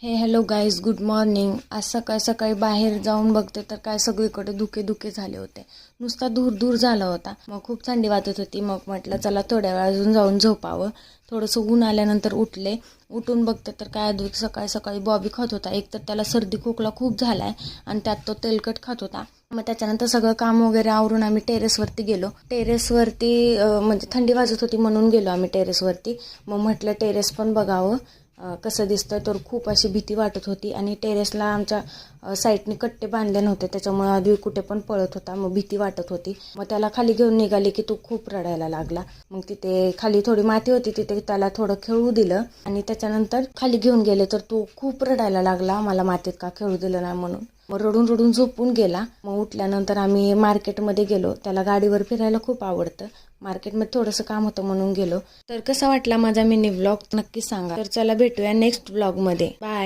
हे hello guys, good morning. आज सकाळी सकाळी बाहेर जाऊन बघते तर काय सगळीकडे धुके झाले होते. नुसता दूर झाला होता. मग खूप थंडी वाजत होती. मग म्हटलं चला थोड्या वेळ अजून जाऊन झोपावं. थोडंसं ऊन आल्यानंतर उठले. उठून बघते तर काय सकाळी सकाळी बॉबी खात होता. एक तर त्याला सर्दी खोकला खूप झालाय आणि त्यात तो तेलकट खात होता. मग त्याच्यानंतर सगळं काम वगैरे आवरून आम्ही टेरेसवरती गेलो. टेरेसवरती म्हणजे थंडी वाजत होती म्हणून गेलो आम्ही टेरेसवरती. मग म्हटलं टेरेस पण बघावं कसं दिसतं. तर खूप अशी भीती वाटत होती आणि टेरेसला आमच्या साईडने कट्टे बांधले नव्हते, त्याच्यामुळे आधी कुठे पण पळत होता. मग भीती वाटत होती. मग त्याला खाली घेऊन निघाली की तो खूप रडायला लागला. मग तिथे खाली थोडी माती होती, तिथे त्याला थोडं खेळू दिलं आणि त्याच्यानंतर खाली घेऊन गेले तर तो खूप रडायला लागला, मला मातीत का खेळू दिलं नाही म्हणून. मग रडून झोपून गेला. मग उठल्यानंतर आम्ही मार्केटमध्ये गेलो. त्याला गाडीवर फिरायला खूप आवडतं. मार्केटमध्ये थोडंसं काम होतं म्हणून गेलो. तर कसा वाटला माझा मिनी व्लॉग नक्की सांगा. तर चला भेटूया नेक्स्ट व्लॉगमध्ये. बाय.